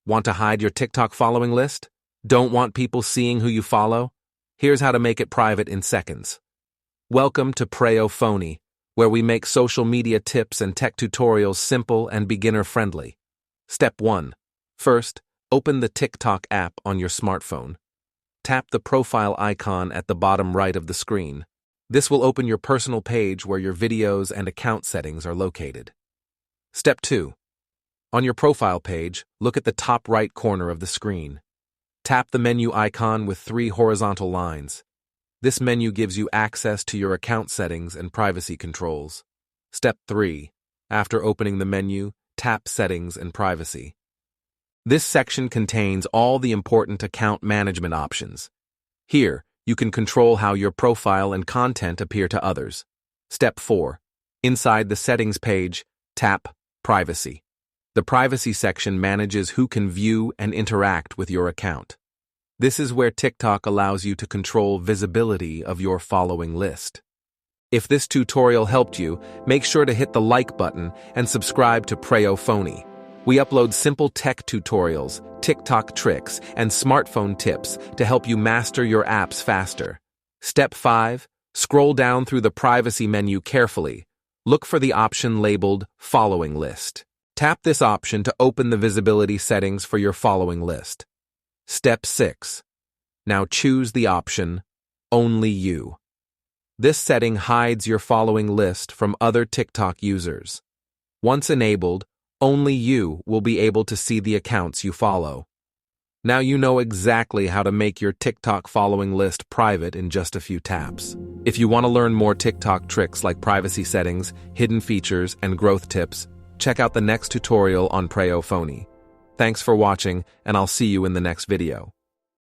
Want to hide your TikTok following list? Don't want people seeing who you follow? Here's how to make it private in seconds. Welcome to Preyo Phonie, where we make social media tips and tech tutorials simple and beginner-friendly. Step 1. First, open the TikTok app on your smartphone. Tap the profile icon at the bottom right of the screen. This will open your personal page where your videos and account settings are located. Step 2. On your profile page, look at the top right corner of the screen. Tap the menu icon with 3 horizontal lines. This menu gives you access to your account settings and privacy controls. Step 3. After opening the menu, tap Settings and Privacy. This section contains all the important account management options. Here, you can control how your profile and content appear to others. Step 4. Inside the Settings page, tap Privacy. The Privacy section manages who can view and interact with your account. This is where TikTok allows you to control visibility of your following list. If this tutorial helped you, make sure to hit the like button and subscribe to Preyo Phonie. We upload simple tech tutorials, TikTok tricks, and smartphone tips to help you master your apps faster. Step 5. Scroll down through the privacy menu carefully. Look for the option labeled Following List. Tap this option to open the visibility settings for your following list. Step 6. Now choose the option Only You. This setting hides your following list from other TikTok users. Once enabled, only you will be able to see the accounts you follow. Now you know exactly how to make your TikTok following list private in just a few taps. If you want to learn more TikTok tricks like privacy settings, hidden features, and growth tips, check out the next tutorial on Preyo Phonie. Thanks for watching, and I'll see you in the next video.